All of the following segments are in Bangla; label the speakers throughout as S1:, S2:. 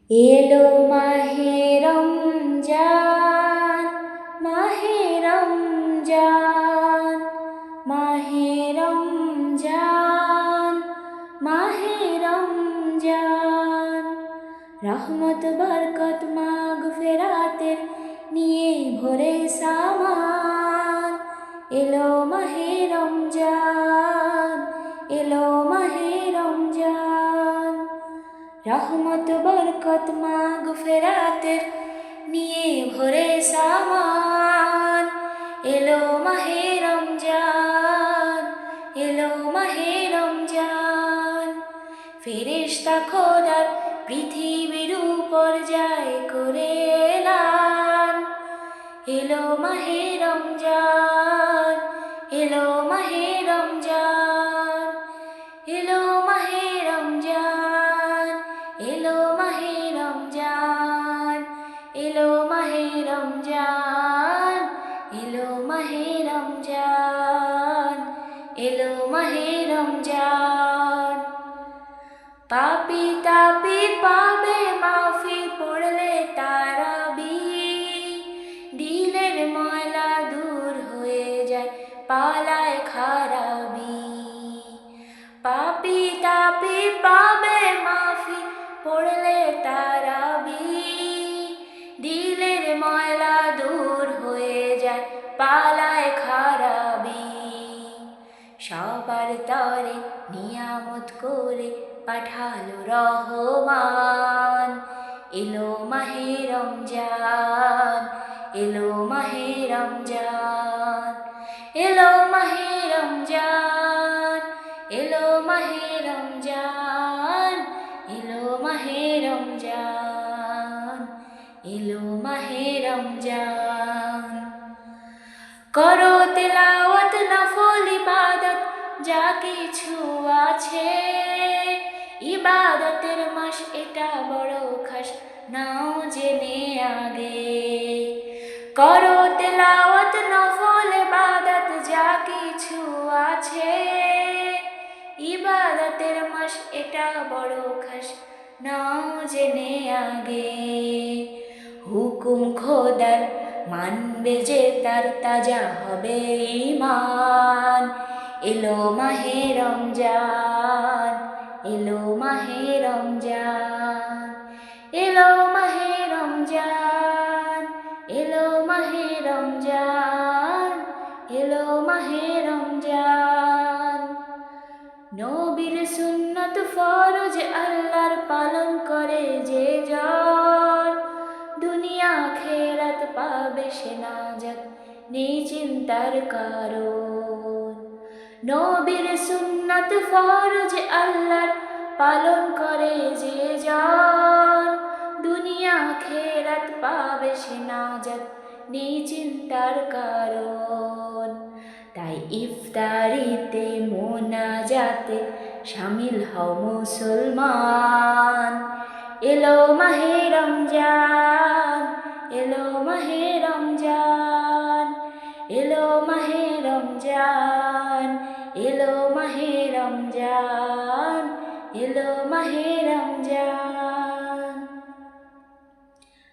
S1: এলো মাহে রমজান, মাহে রমজান, মাহে রমজান, মাহে রমজান। রহমত বরকত মাগফিরাতের নিয়ে ভরে সামান। এলো মাহে রমজান, এলো মাহে রমজান। রহমত বরকত মাগফিরাতের নিয়ে ভরে সামান। এলো মাহে রমজান, এলো মাহে রমজান। ফেরেশতা খোদার পৃথিবীর উপর যায় করে এলান। এলো মাহে রমজান, এলো মাহে রমজান, এলো মাহে রমজান, এলো মাহে রমজান, এলো মাহে রমজান, এলো মাহে রমজান, এলো মাহে রমজান। পাপী তাপী পাবে মাফি পড়লে তারাবি। দিলের ময়লা দূর হয়ে যায় পালায় খারাবি। পাপী তাপী পাবে মাফি পড়লে তারাবি। দিলের ময়লা দূর হয়ে যায় পালায় খারাবি। সবার তরে নিয়ামত করে পাঠালো রহমান। এলো মাহে রমজান, এলো মাহে রমজান, এলো মাহে রমজান, এলো মাহে রমজান, এলো মাহে রমজান, এলো মাহে রমজান। করো তিলাওয়াত নফল ইবাদত যা কিছু আছে। ইবাদতের মাস এটা বড় খাস, নাও জেনে আগে। করো তিলাওয়াত নফল ইবাদত যা কিছু আছে। ইবাদতের মাস এটা বড় খাস, নাও জেনে আগে। হুকুম খোদার মানবে যে তার তাজা হবে ঈমান। এলো মাহে রমজান, এলো মাহে রমজান, এলো মাহে রমজান, এলো মাহে রমজান, এলো মাহে রমজান। নবীর সুন্নত ফরজ আল্লাহর পালন করে যে জন। দুনিয়া খেরাত পাবে সে নাজাত, নেই চিন্তার কারণ। নবীর সুন্নত ফরজ আল্লাহর পালন করে যে জন। দুনিয়া খেরাত পাবে সে নাজাত, নেই চিন্তার কারণ। তাই ইফতারিতে মোনাজাতে শামিল হও মুসলমান। এলো মাহে রমজান, এলো মাহে রমজান, এলো মাহে রমজান, এলো মাহে রমজান, এলো মাহে রমজান।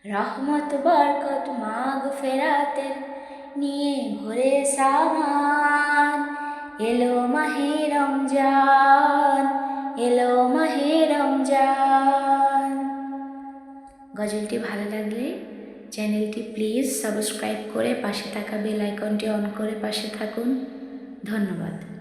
S1: রহমত বরকত মাগফিরাতের নিয়ে ভরে সামান। এলো মাহে রমজান, এলো মাহে রমজান। গজলটি ভালো লাগলে চ্যানেলটি প্লিজ সাবস্ক্রাইব করে পাশে থাকা বেল আইকনটি অন করে পাশে থাকুন। ধন্যবাদ।